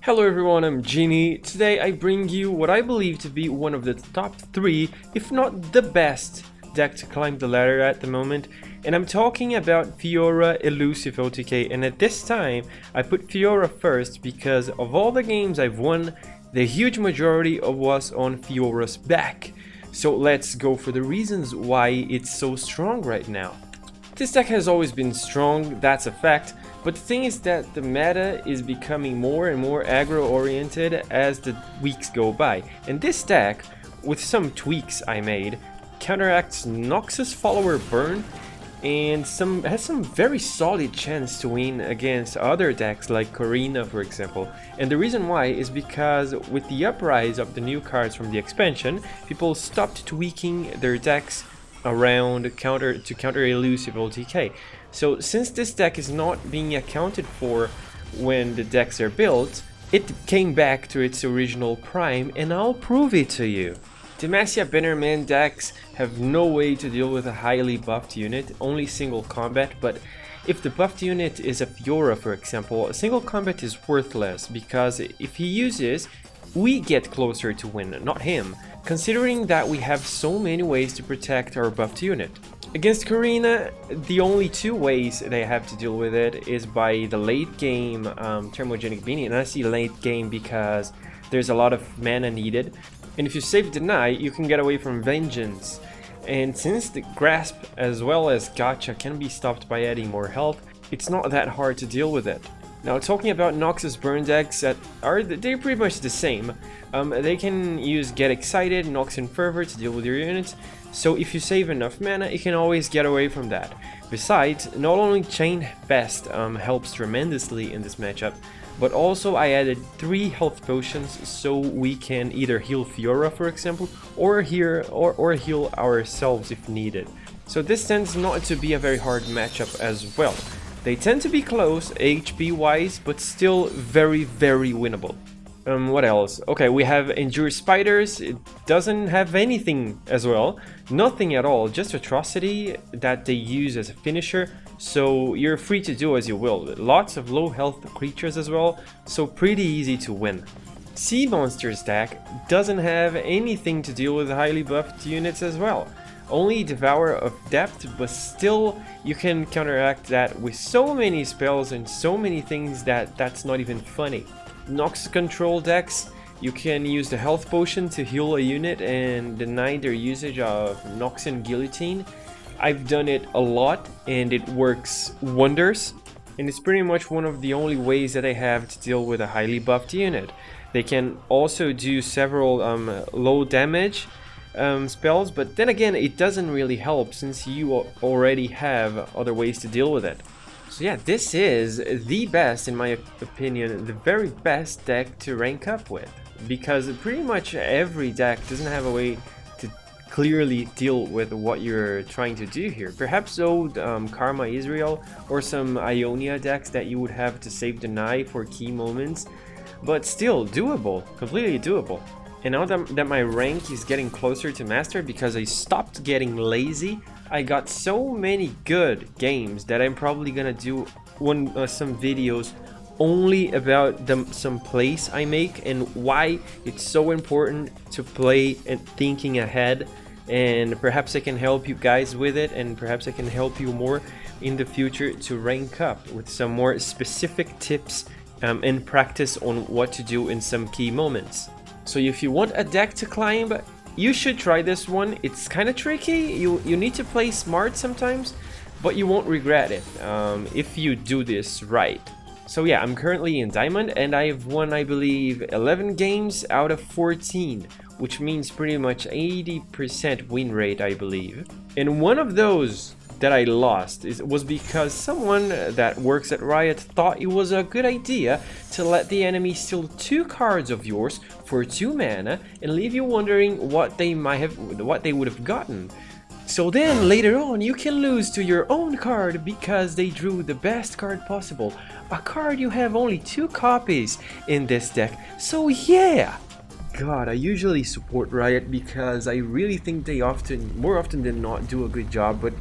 Hello everyone, I'm Genie. Today I bring you what I believe to be one of the top 3, if not the best deck to climb the ladder at the moment. And I'm talking about Fiora Elusive OTK, and at this time I put Fiora first because of all the games I've won, the huge majority of was on Fiora's back. So let's go for the reasons why it's so strong right now. This deck has always been strong, that's a fact, but the thing is that the meta is becoming more and more aggro oriented as the weeks go by, and this deck, with some tweaks I made, counteracts Noxus follower burn and has some very solid chance to win against other decks like Karina, for example. And the reason why is because with the uprise of the new cards from the expansion, people stopped tweaking their decks around to counter Elusive OTK. So since this deck is not being accounted for when the decks are built, it came back to its original prime, and I'll prove it to you. Demacia Bannerman decks have no way to deal with a highly buffed unit, only single combat, but if the buffed unit is a Fiora, for example, single combat is worthless because if he uses, we get closer to win, not him, considering that we have so many ways to protect our buffed unit. Against Karina, the only two ways they have to deal with it is by the late game Thermogenic Beanie, and I see late game because there's a lot of mana needed, and if you save Deny, you can get away from Vengeance. And since the Grasp as well as Gotcha can be stopped by adding more health, it's not that hard to deal with it. Now, talking about Noxus burn decks, they're pretty much the same. They can use Get Excited, Nox and Fervor to deal with your units, so if you save enough mana, you can always get away from that. Besides, not only Chain Fest helps tremendously in this matchup, but also I added 3 health potions so we can either heal Fiora, for example, or heal ourselves if needed. So this tends not to be a very hard matchup as well. They tend to be close HP wise, but still very winnable. What else? Okay, we have Endure Spiders. It doesn't have anything as well. Nothing at all, just Atrocity that they use as a finisher, so you're free to do as you will. Lots of low health creatures as well, so pretty easy to win. Sea Monsters deck doesn't have anything to deal with highly buffed units as well. Only Devourer of Depth, but still you can counteract that with so many spells and so many things that's not even funny. Nox control decks, you can use the health potion to heal a unit and deny their usage of Nox and Guillotine. I've done it a lot and it works wonders, and it's pretty much one of the only ways that I have to deal with a highly buffed unit. They can also do several low damage spells, but then again it doesn't really help since you already have other ways to deal with it. So yeah, this is the best, in my opinion, the very best deck to rank up with, because pretty much every deck doesn't have a way to clearly deal with what you're trying to do here. Perhaps though Karma Israel or some Ionia decks that you would have to save Deny for key moments, but still doable, completely doable. And now that my rank is getting closer to Master because I stopped getting lazy, I got so many good games that I'm probably gonna do some videos only about some plays I make and why it's so important to play and thinking ahead. And perhaps I can help you guys with it, and perhaps I can help you more in the future to rank up with some more specific tips and practice on what to do in some key moments. So if you want a deck to climb, you should try this one. It's kind of tricky, you need to play smart sometimes, but you won't regret it if you do this right. So yeah, I'm currently in Diamond and I've won, I believe, 11 games out of 14, which means pretty much 80% win rate, I believe. And one of those that I lost was because someone that works at Riot thought it was a good idea to let the enemy steal 2 cards of yours for 2 mana and leave you wondering what they would have gotten. So then later on you can lose to your own card because they drew the best card possible, a card you have only 2 copies in this deck. So yeah, God, I usually support Riot because I really think they more often than not do a good job, but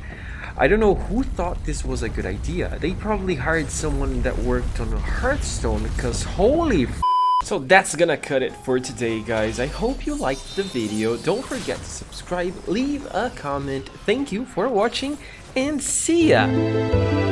I don't know who thought this was a good idea. They probably hired someone that worked on Hearthstone, because holy f***, So that's gonna cut it for today, guys. I hope you liked the video. Don't forget to subscribe, leave a comment. Thank you for watching, and see ya!